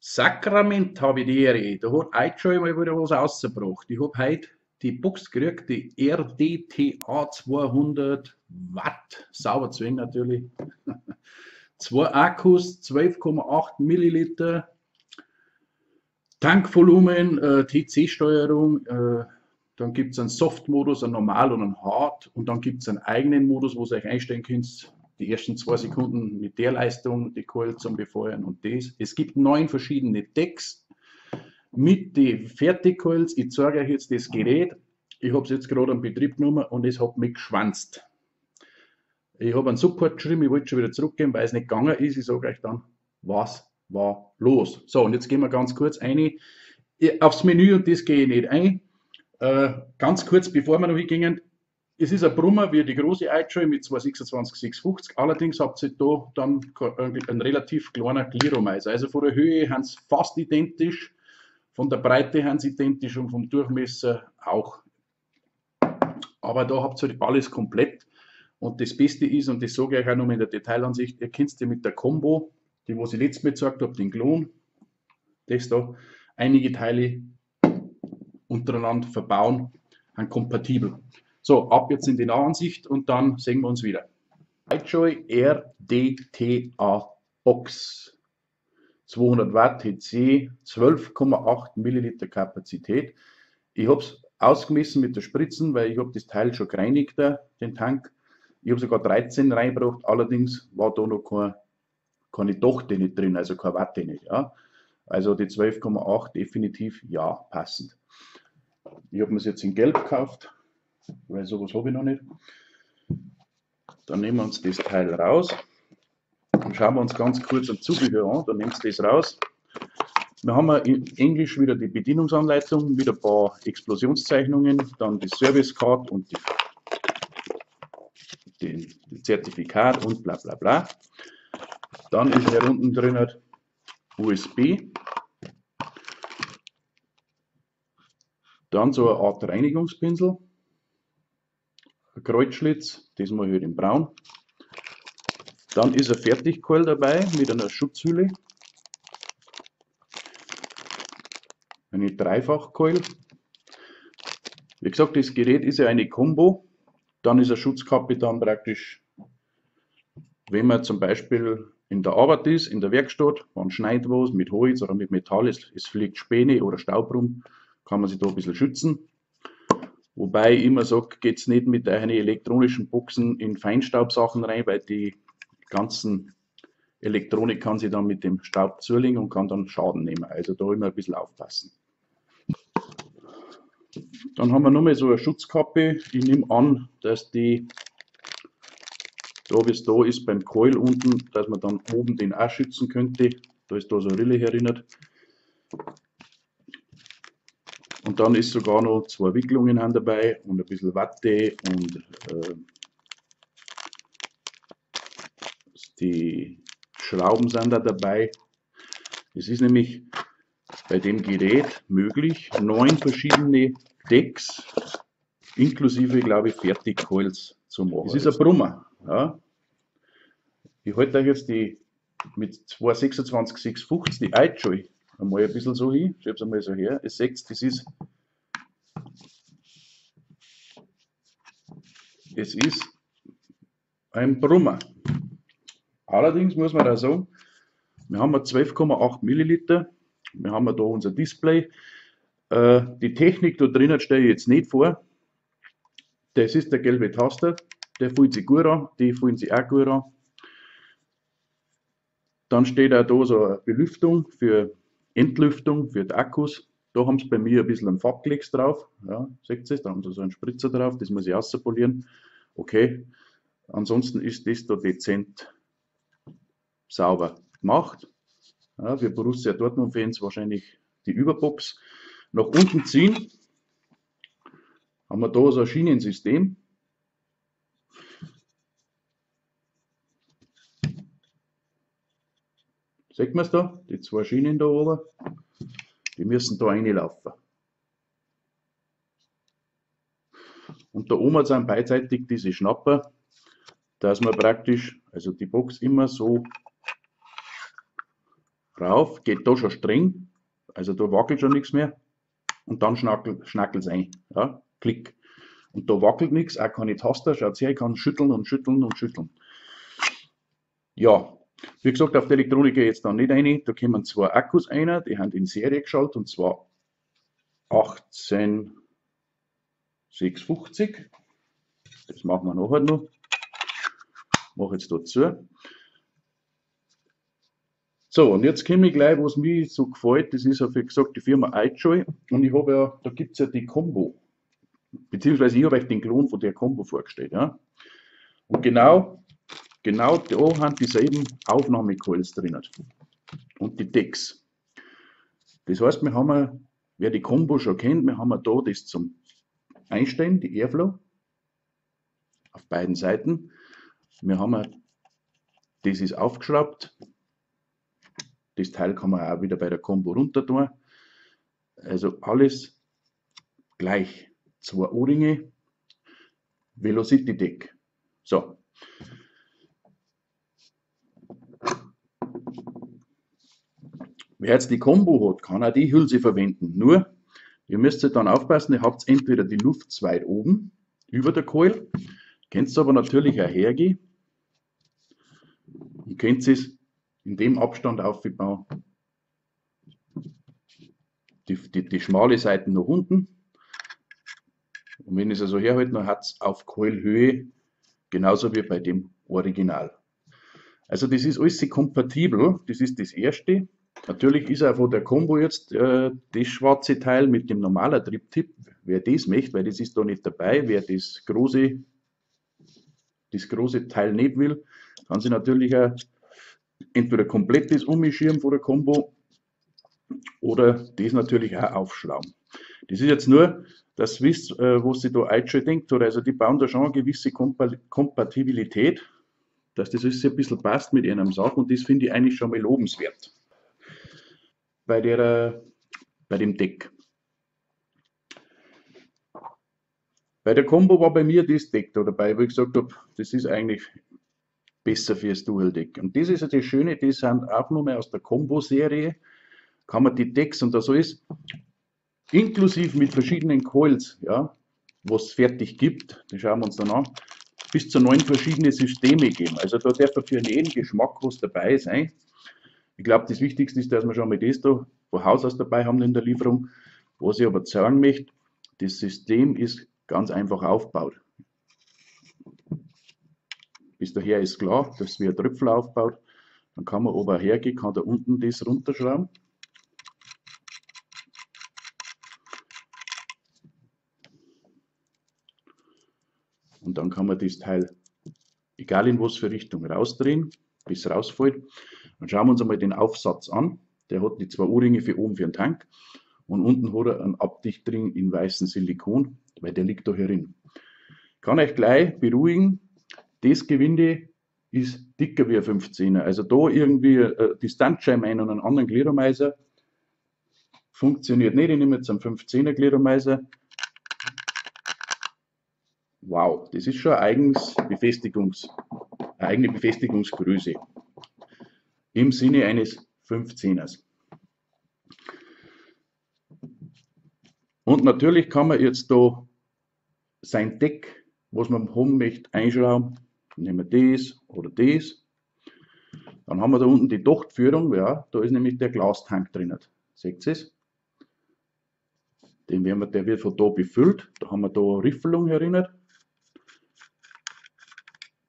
Sakrament habe ich die Ehre. Da hat heute schon mal wieder was rausgebracht. Ich habe heute die Box gekriegt, die RDTA 200 Watt, Sauberzwing natürlich. Zwei Akkus, 12,8 Milliliter, Tankvolumen, TC-Steuerung, dann gibt es einen Soft-Modus, einen Normal- und einen Hard und dann gibt es einen eigenen Modus, wo ihr euch einstellen könnt, die ersten 2 Sekunden mit der Leistung, die Coil zum Befeuern und das. Es gibt 9 verschiedene Decks mit den Fertigcoils. Ich zeige euch jetzt das Gerät. Ich habe es jetzt gerade am Betrieb genommen und es hat mich geschwanzt. Ich habe einen Support geschrieben, ich wollte schon wieder zurückgehen, weil es nicht gegangen ist. Ich sage euch dann, was war los. So, und jetzt gehen wir ganz kurz aufs Menü und das gehe ich nicht ein. Ganz kurz, bevor wir noch hingehen, es ist ein Brummer wie die große iTroy mit 226-650, allerdings habt ihr da dann einen relativ kleinen Kliromeiser. Also von der Höhe haben sie fast identisch, von der Breite haben sie identisch und vom Durchmesser auch. Aber da habt ihr alles komplett. Und das Beste ist, und das sage ich euch auch noch in der Detailansicht, ihr könnt ihr mit der Combo, die was ich letztes Mal gesagt habe, den Klon, das da, einige Teile untereinander verbauen, sind kompatibel. So, ab jetzt in die Nahansicht und dann sehen wir uns wieder. iJoy RDTA Box. 200 Watt TC, 12,8 Milliliter Kapazität. Ich habe es ausgemessen mit der Spritzen, weil ich habe das Teil schon gereinigt, den Tank. Ich habe sogar 13 reingebracht, allerdings war da noch keine Dochte nicht drin, also keine Watte nicht. Ja. Also die 12,8 definitiv ja passend. Ich habe mir es jetzt in Gelb gekauft, weil sowas habe ich noch nicht. Dann nehmen wir uns das Teil raus und schauen wir uns ganz kurz ein Zubehör an. Dann nehmt ihr das raus. Wir haben in Englisch wieder die Bedienungsanleitung mit ein paar Explosionszeichnungen, dann die Service Card und die Zertifikat und bla bla bla. Dann ist hier unten drin USB. Dann so eine Art Reinigungspinsel. Ein Kreuzschlitz, das mal halt in braun. Dann ist ein Fertigcoil dabei mit einer Schutzhülle. Eine Dreifachcoil. Wie gesagt, das Gerät ist ja eine Combo. Dann ist eine Schutzkappe dann praktisch, wenn man zum Beispiel in der Arbeit ist, in der Werkstatt, man schneidet was mit Holz oder mit Metall, es fliegt Späne oder Staub rum, kann man sich da ein bisschen schützen. Wobei ich immer sage, geht es nicht mit euren elektronischen Boxen in Feinstaubsachen rein, weil die ganzen Elektronik kann sich dann mit dem Staub zulegen und kann dann Schaden nehmen. Also da immer ein bisschen aufpassen. Dann haben wir nochmal so eine Schutzkappe. Ich nehme an, dass die, da wie es da ist beim Coil unten, dass man dann oben den auch schützen könnte. Da ist da so eine Rille erinnert. Und dann ist sogar noch 2 Wicklungen dabei und ein bisschen Watte und die Schrauben sind da dabei. Es ist nämlich bei dem Gerät möglich, 9 verschiedene Decks inklusive, glaube ich, Fertigcoils zu machen. Es ist ein Brummer. Ja. Ich halte euch jetzt die mit 226-650 die iJoy einmal ein bisschen so hin. Ich habe es einmal so her. Ihr seht, es ist ein Brummer. Allerdings muss man da sagen, wir haben 12,8 Milliliter. Wir haben da unser Display. Die Technik da drinnen stelle ich jetzt nicht vor. Das ist der gelbe Taster. Der fühlt sich gut an. Die fühlen sich auch gut an. Dann steht auch da so eine Belüftung für Entlüftung für die Akkus. Da haben sie bei mir ein bisschen einen Farbklecks drauf. Ja, seht ihr, da haben sie so einen Spritzer drauf. Das muss ich auspolieren. Okay. Ansonsten ist das da dezent sauber gemacht. Ja, für Borussia Dortmund-Fans wahrscheinlich die Überbox. Nach unten ziehen haben wir da so ein Schienensystem. Seht man es da? Die 2 Schienen da oben, die müssen da reinlaufen. Und da oben sind beidseitig diese Schnapper, dass man praktisch, also die Box immer so rauf, geht da schon streng, also da wackelt schon nichts mehr und dann schnackelt es ein. Ja, Klick. Und da wackelt nichts, auch keine Taster, schaut her, ich kann schütteln und schütteln und schütteln. Ja, wie gesagt, auf der Elektronik gehe ich jetzt dann nicht rein, da kommen zwei Akkus rein, die haben in Serie geschaltet und zwar 18650. Das machen wir nachher noch. Mache jetzt dazu. So, und jetzt komme ich gleich, was mir so gefällt, das ist ja wie gesagt die Firma iJoy und ich habe ja, da gibt es ja die Combo, beziehungsweise ich habe euch den Klon von der Combo vorgestellt. Ja. Und genau da haben dieselben Aufnahmecoils drin und die Decks. Das heißt, wir haben, wer die Combo schon kennt, wir haben da das zum Einstellen, die Airflow auf beiden Seiten. Wir haben, das ist aufgeschraubt. Das Teil kann man auch wieder bei der Combo runter tun. Also alles gleich. Zwei O-Ringe, Velocity Deck. So. Wer jetzt die Combo hat, kann auch die Hülse verwenden. Nur, ihr müsst dann aufpassen, ihr habt entweder die Luft zu weit oben, über der Coil, könnt aber natürlich auch hergehen. Ihr könnt es in dem Abstand aufbauen. Die schmale Seite nach unten. Und wenn ich es also herhalte, dann hat es auf Coilhöhe genauso wie bei dem Original. Also das ist alles kompatibel, das ist das erste. Natürlich ist auch von der Combo jetzt das schwarze Teil mit dem normalen Triptip. Wer das möchte, weil das ist da nicht dabei, wer das große Teil nicht will, kann sich natürlich auch entweder komplett das umschirmen von der Combo oder das natürlich auch aufschrauben. Das ist jetzt nur, dass ihr wisst, was sich da iJoy denkt hat. Also die bauen da schon eine gewisse Kompatibilität, dass das alles ein bisschen passt mit ihrem Sachen und das finde ich eigentlich schon mal lobenswert. Bei dem Deck. Bei der Combo war bei mir das Deck da dabei, wo ich gesagt habe, das ist eigentlich besser fürs Dual Deck. Und das ist ja das Schöne, die sind auch nochmal aus der Combo-Serie, kann man die Decks und das alles inklusive mit verschiedenen Coils, ja, was es fertig gibt, das schauen wir uns dann an, bis zu 9 verschiedene Systeme geben. Also da darf für jeden Geschmack was dabei sein. Ich glaube, das Wichtigste ist, dass wir schon mal das da von Haus aus dabei haben in der Lieferung. Was ich aber sagen möchte, das System ist ganz einfach aufgebaut. Bis daher ist klar, dass wir ein Tröpfel aufbaut. Dann kann man oben hergehen, kann da unten das runterschrauben. Und dann kann man das Teil, egal in was für Richtung, rausdrehen, bis es rausfällt. Dann schauen wir uns einmal den Aufsatz an. Der hat die zwei O-Ringe für oben für den Tank. Und unten hat er einen Abdichtring in weißem Silikon, weil der liegt da herin. Ich kann euch gleich beruhigen, das Gewinde ist dicker wie ein 15er. Also da irgendwie die Standscheibe ein und einen anderen Gliedermeiser funktioniert nicht. Ich nehme jetzt einen 15er Gliedermeiser. Wow, das ist schon eine eigene Befestigungsgröße im Sinne eines 15ers. Und natürlich kann man jetzt da sein Deck, was man haben möchte, einschrauben. Nehmen wir das oder das. Dann haben wir da unten die Dochtführung, ja, da ist nämlich der Glastank drin. Seht ihr es? Der wird von da befüllt. Da haben wir da eine Riffelung erinnert.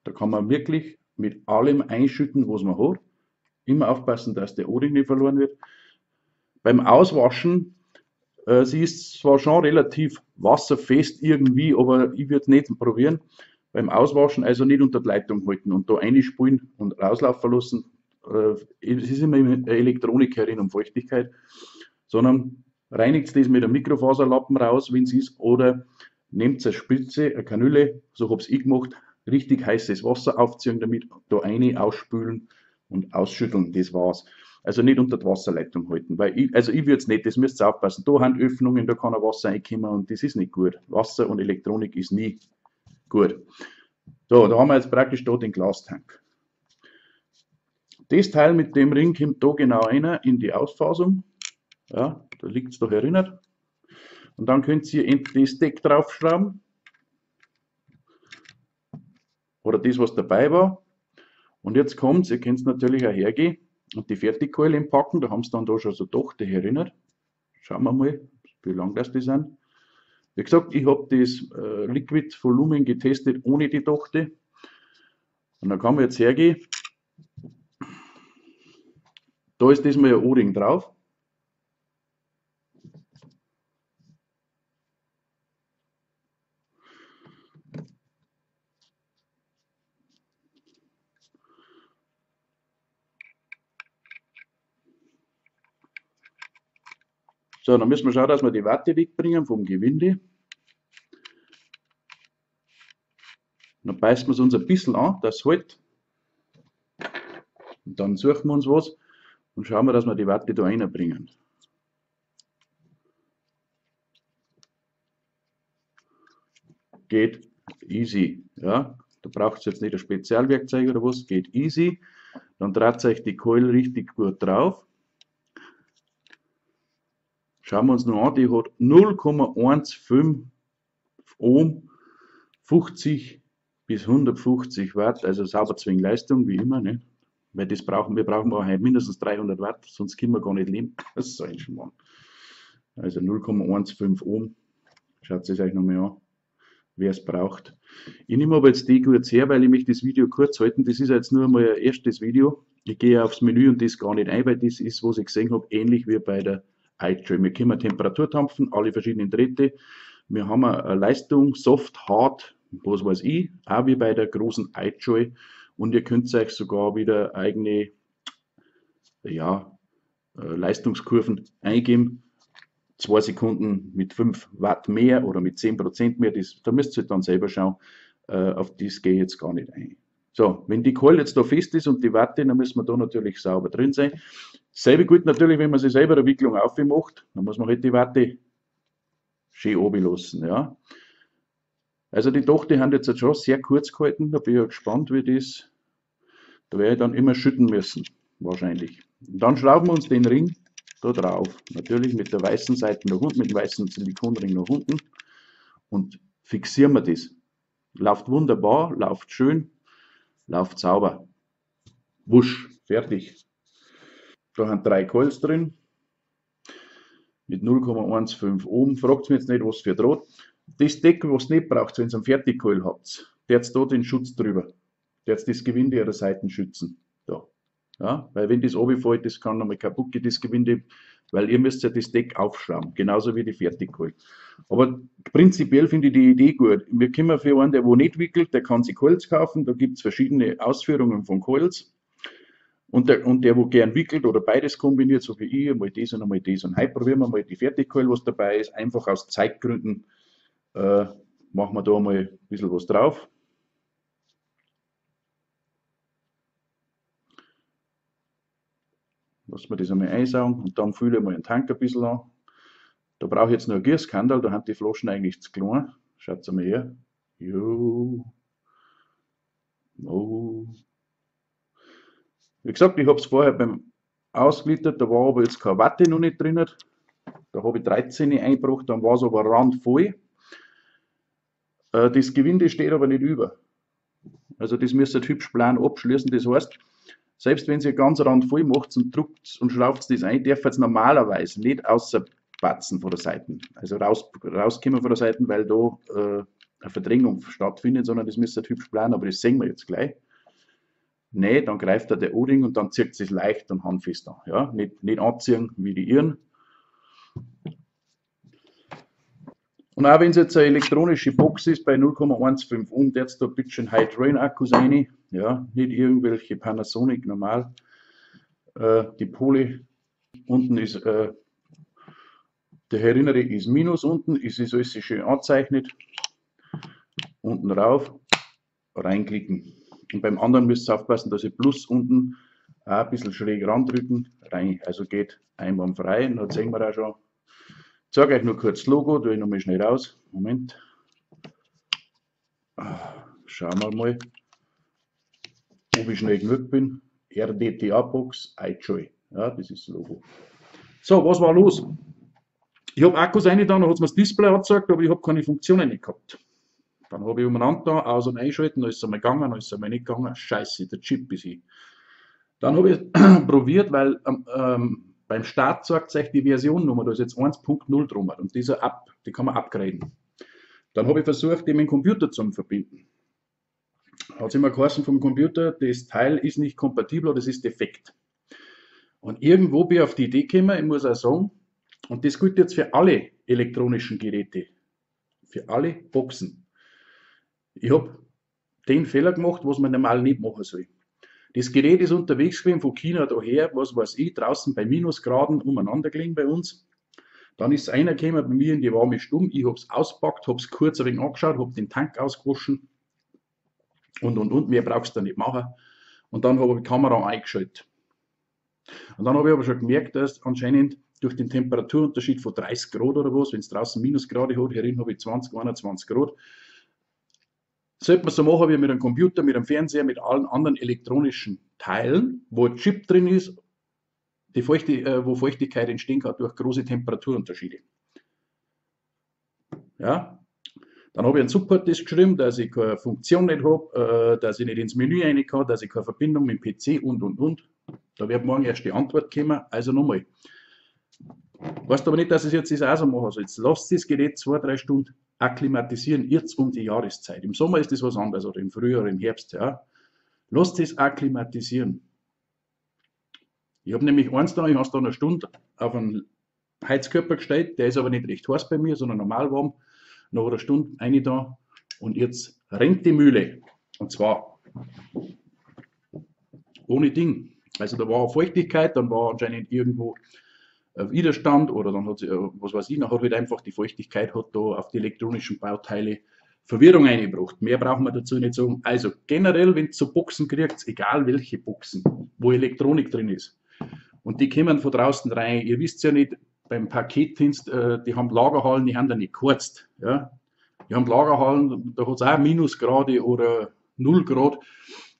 Da kann man wirklich mit allem einschütten, was man hat. Immer aufpassen, dass der O-Ring nicht verloren wird. Beim Auswaschen, sie ist zwar schon relativ wasserfest irgendwie, aber ich würde es nicht probieren. Beim Auswaschen also nicht unter die Leitung halten und da reinspulen und rauslaufen lassen. Es ist immer Elektronik herin um Feuchtigkeit, sondern reinigt das mit einem Mikrofaserlappen raus, wenn es ist, oder nehmt eine Spritze, eine Kanüle, so habe ich gemacht, richtig heißes Wasser aufziehen damit, da rein ausspülen und ausschütteln, das war's. Also nicht unter die Wasserleitung halten, weil ich würde es nicht, das müsst ihr aufpassen. Da haben Öffnungen, da kann ein Wasser reinkommen und das ist nicht gut. Wasser und Elektronik ist nie gut. So, da haben wir jetzt praktisch da den Glastank. Das Teil mit dem Ring kommt da genau rein in die Ausfassung. Ja, da liegt es doch erinnert. Und dann könnt ihr entweder das Deck draufschrauben oder das, was dabei war. Und jetzt kommt es, ihr könnt es natürlich auch hergehen und die Fertigkeule packen. Da haben sie dann da schon so Dochte erinnert. Schauen wir mal, wie lang das sind. Wie gesagt, ich habe das Liquid Volumen getestet ohne die Dochte. Und dann kann man jetzt hergehen. Da ist diesmal ein O-Ring drauf. So, dann müssen wir schauen, dass wir die Watte wegbringen vom Gewinde. Dann beißen wir es uns ein bisschen an, das hält. Und dann suchen wir uns was und schauen wir, dass wir die Watte da reinbringen. Geht easy. Ja? Da braucht es jetzt nicht ein Spezialwerkzeug oder was, geht easy. Dann dreht euch die Keule richtig gut drauf. Schauen wir uns noch an, die hat 0,15 Ohm, 50 bis 150 Watt, also sauber Zwingleistung, wie immer, ne? Weil das wir brauchen auch mindestens 300 Watt, sonst können wir gar nicht leben. Das ist so ein Schmarrn. Also 0,15 Ohm. Schaut es euch nochmal an, wer es braucht. Ich nehme aber jetzt die kurz her, weil ich möchte das Video kurz halten. Das ist jetzt nur mal ein erstes Video. Ich gehe aufs Menü und das gar nicht ein, weil das ist, was ich gesehen habe, ähnlich wie bei der iTrade. Wir können Temperatur dampfen, alle verschiedenen Drähte. Wir haben eine Leistung, Soft, Hard, was weiß ich, auch wie bei der großen iJoy. Und ihr könnt euch sogar wieder eigene Leistungskurven eingeben. 2 Sekunden mit 5 Watt mehr oder mit 10% mehr, da müsst ihr dann selber schauen. Auf das gehe ich jetzt gar nicht ein. So, wenn die Keule jetzt da fest ist und die Watte, dann müssen wir da natürlich sauber drin sein. Selbe gilt natürlich, wenn man sich selber eine Wicklung aufmacht, dann muss man halt die Watte schön oben lassen. Ja. Also die Dochte haben jetzt schon sehr kurz gehalten, da bin ich ja gespannt, wie das, da werde ich dann immer schütten müssen, wahrscheinlich. Und dann schrauben wir uns den Ring da drauf, natürlich mit der weißen Seite nach unten, mit dem weißen Silikonring nach unten und fixieren wir das. Läuft wunderbar, läuft schön, läuft sauber. Wusch, fertig. Da haben 3 Coils drin mit 0,15 Ohm. Fragt mich jetzt nicht, was für Draht. Das Deck, was ihr nicht braucht, wenn ihr einen Fertigcoil habt, der hat da den Schutz drüber. Der hat das Gewinde ihrer Seiten schützen. Da. Ja, weil wenn das runterfällt, das kann nochmal kaputt gehen, das Gewinde, weil ihr müsst ja das Deck aufschrauben, genauso wie die Fertigcoil. Aber prinzipiell finde ich die Idee gut. Wir können für einen, der wo nicht wickelt, der kann sich Coils kaufen, da gibt es verschiedene Ausführungen von Coils. Und der, wo gern wickelt oder beides kombiniert, so wie ich, mal das und einmal das. Und heute probieren wir mal die Fertigcoil, was dabei ist. Einfach aus Zeitgründen machen wir da mal ein bisschen was drauf. Lassen wir das einmal einsaugen und dann fülle ich mal den Tank ein bisschen an. Da brauche ich jetzt nur ein Gießkandel, da haben die Flaschen eigentlich zu klein. Schaut mal her. Jo. Oh. Wie gesagt, ich habe es vorher beim ausgeliefert, da war aber jetzt keine Watte noch nicht drin. Da habe ich 13 eingebracht, dann war es aber randvoll. Das Gewinde steht aber nicht über. Also das müsst ihr hübsch plan abschließen. Das heißt, selbst wenn ihr ganz randvoll macht und druckt und schraubt das ein, dürft ihr es normalerweise nicht außerpatzen von der Seite. Also rauskommen von der Seite, weil da eine Verdrängung stattfindet, sondern das müsst ihr hübsch planen, aber das sehen wir jetzt gleich. Nee, dann greift er der O-Ring und dann zieht es leicht und handfest an. Ja? Nicht anziehen wie die Iren. Und auch wenn es jetzt eine elektronische Box ist bei 0,15 Ohm, der jetzt da ein bisschen High-Drain-Akkus rein. Ja, nicht irgendwelche Panasonic normal. Die Pole unten ist, der Erinnere ist Minus unten, ist alles schön anzeichnet. Unten rauf, reinklicken. Und beim anderen müsst ihr aufpassen, dass ihr Plus unten auch ein bisschen schräg randrücken, rein. Also geht einwandfrei. Und da sehen wir auch schon. Ich zeige euch nur kurz das Logo, tue ich nochmal schnell raus. Moment. Schauen wir mal, ob ich schnell genug bin. RDTA-Box, iJoy. Ja, das ist das Logo. So, was war los? Ich habe Akkus rein, dann hat es mir das Display angezeigt, aber ich habe keine Funktionen nicht gehabt. Dann habe ich umeinander da, aus- und einschalten, dann ist es einmal gegangen, dann ist es einmal nicht gegangen. Scheiße, der Chip ist hin. Dann habe ich probiert, weil beim Start sagt euch die Versionnummer, da ist jetzt 1.0 drum und die kann man upgraden. Dann habe ich versucht, die mit dem Computer zu verbinden. Hat es immer geheißen vom Computer, das Teil ist nicht kompatibel oder das ist defekt. Und irgendwo bin ich auf die Idee gekommen, ich muss auch sagen, und das gilt jetzt für alle elektronischen Geräte, für alle Boxen. Ich habe den Fehler gemacht, was man normal nicht machen soll. Das Gerät ist unterwegs gewesen von China daher, was weiß ich, draußen bei Minusgraden umeinander gelegen bei uns. Dann ist einer gekommen bei mir in die warme Stube, ich habe es auspackt, habe es kurz ein wenig angeschaut, habe den Tank ausgewaschen und, mehr brauchst du da nicht machen. Und dann habe ich die Kamera eingeschaltet. Und dann habe ich aber schon gemerkt, dass anscheinend durch den Temperaturunterschied von 30 Grad oder was, wenn es draußen Minusgrade hat, herin habe ich 20, 21 Grad, sollte man so machen wie mit einem Computer, mit einem Fernseher, mit allen anderen elektronischen Teilen, wo ein Chip drin ist, wo Feuchtigkeit entstehen kann durch große Temperaturunterschiede. Ja? Dann habe ich einen Support-Disk geschrieben, dass ich keine Funktion nicht habe, dass ich nicht ins Menü rein kann, dass ich keine Verbindung mit dem PC und. Da wird morgen erst die Antwort kommen. Also nochmal. Weißt aber nicht, dass ich jetzt das auch so machen soll. Jetzt lasst das Gerät 2-3 Stunden akklimatisieren, jetzt um die Jahreszeit. Im Sommer ist das was anderes oder im Frühjahr, im Herbst. Ja. Lasst es akklimatisieren. Ich habe nämlich eins da, ich habe es da eine Stunde auf einen Heizkörper gestellt, der ist aber nicht recht heiß bei mir, sondern normal warm. Nach einer Stunde rein da und jetzt rennt die Mühle. Und zwar ohne Ding. Also da war Feuchtigkeit, dann war anscheinend irgendwo Widerstand oder dann hat sie, was weiß ich, dann hat halt einfach die Feuchtigkeit hat da auf die elektronischen Bauteile Verwirrung eingebracht. Mehr brauchen wir dazu nicht sagen. Also generell, wenn ihr so Boxen kriegt, egal welche Boxen, wo Elektronik drin ist, und die kommen von draußen rein, ihr wisst ja nicht, beim Paketdienst, die haben Lagerhallen, die haben da nicht geheizt. Ja? Die haben Lagerhallen, da hat es auch Minusgrade oder 0 Grad.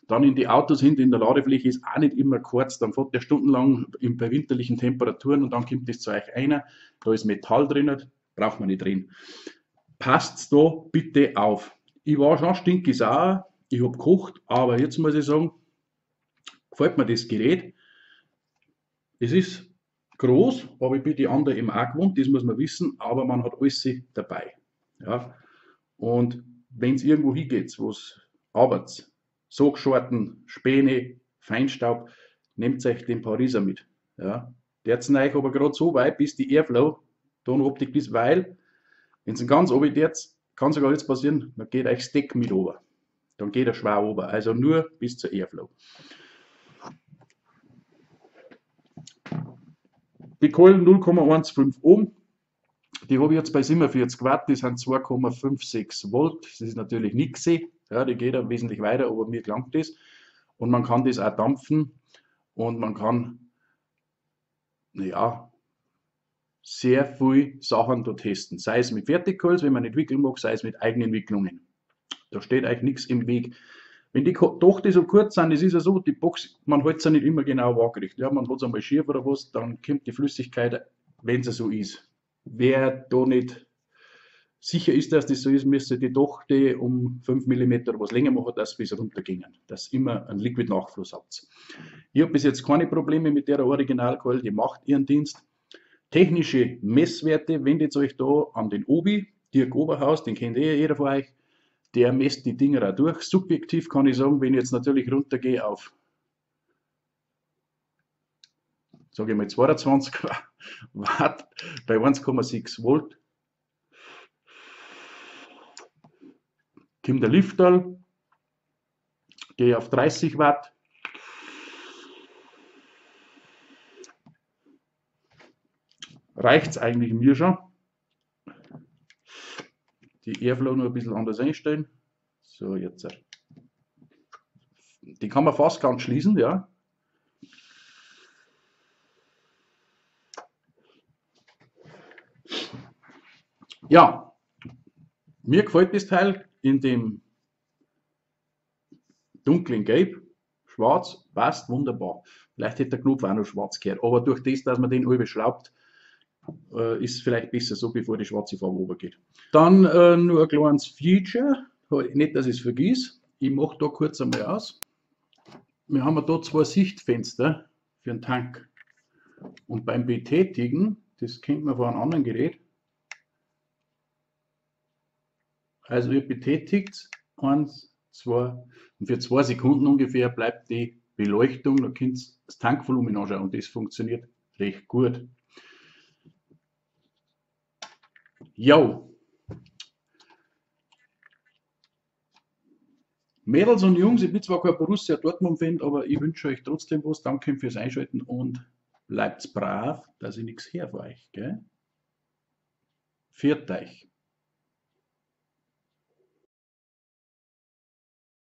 Dann in die Autos hinten in der Ladefläche ist auch nicht immer kurz. Dann fährt der stundenlang bei winterlichen Temperaturen und dann kommt das zu euch rein. Da ist Metall drin, braucht man nicht drin. Passt da bitte auf. Ich war schon stinkesauer, ich habe gekocht, aber jetzt muss ich sagen, gefällt mir das Gerät. Es ist groß, aber ich bin die anderen eben auch gewohnt, das muss man wissen, aber man hat alles dabei. Ja? Und wenn es irgendwo hingeht, wo es arbeitet, Sogschorten, Späne, Feinstaub, nehmt euch den Pariser mit. Ja? Der hat euch aber gerade so weit, bis die Airflow Tonoptik ist, weil, wenn es ganz oben jetzt, kann sogar jetzt passieren, dann geht euch das Deck mit ober. Dann geht er schwer ober, also nur bis zur Airflow. Die Keulen 0,15 Ohm, die habe ich jetzt bei 47 Watt, das sind 2,56 Volt, das ist natürlich nichts, ja, die geht ja wesentlich weiter, aber mir gelangt das. Und man kann das auch dampfen und man kann, naja, sehr viel Sachen da testen. Sei es mit Fertigholz, wenn man nicht wickeln mag, sei es mit Eigenentwicklungen. Da steht euch nichts im Weg. Wenn die Dochte so kurz sind, das ist ja so, die Box, man hält sie nicht immer genau waagerecht. Ja, man hat es einmal schief oder was, dann kommt die Flüssigkeit, wenn sie so ist. Wer da nicht sicher ist, dass das so ist, müsste die Dochte um 5 mm oder was länger machen, dass wir es runtergingen. Dass immer einen Liquid-Nachfluss habt. Ich habe bis jetzt keine Probleme mit der Originalkeule, die macht ihren Dienst. Technische Messwerte, wendet euch da an den Obi, Dirk Oberhaus, den kennt jeder von euch. Der messt die Dinger auch durch. Subjektiv kann ich sagen, wenn ich jetzt natürlich runtergehe auf, sage ich mal 22 Watt bei 1,6 Volt, kommt der Lifterl, gehe auf 30 Watt, reicht es eigentlich mir schon. Die Airflow nur ein bisschen anders einstellen. So, jetzt. Die kann man fast ganz schließen, ja. Ja, mir gefällt das Teil in dem dunklen Gelb. Schwarz passt wunderbar. Vielleicht hätte der Knopf auch noch schwarz gehört, aber durch das, dass man den halb schraubt, ist es vielleicht besser so, bevor die schwarze Farbe runtergeht. Dann nur ein kleines Feature, nicht, dass ich es vergesse. Ich mache da kurz einmal aus. Wir haben da zwei Sichtfenster für den Tank. Und beim Betätigen, das kennt man von einem anderen Gerät, also ihr betätigt 1, 2 und für 2 Sekunden ungefähr bleibt die Beleuchtung, da könnt ihr das Tankvolumen anschauen und das funktioniert recht gut. Jo. Mädels und Jungs, ich bin zwar kein Borussia Dortmund-Fan, aber ich wünsche euch trotzdem was. Danke fürs Einschalten und bleibt brav, dass ich nichts her für euch. Gell? Viert euch.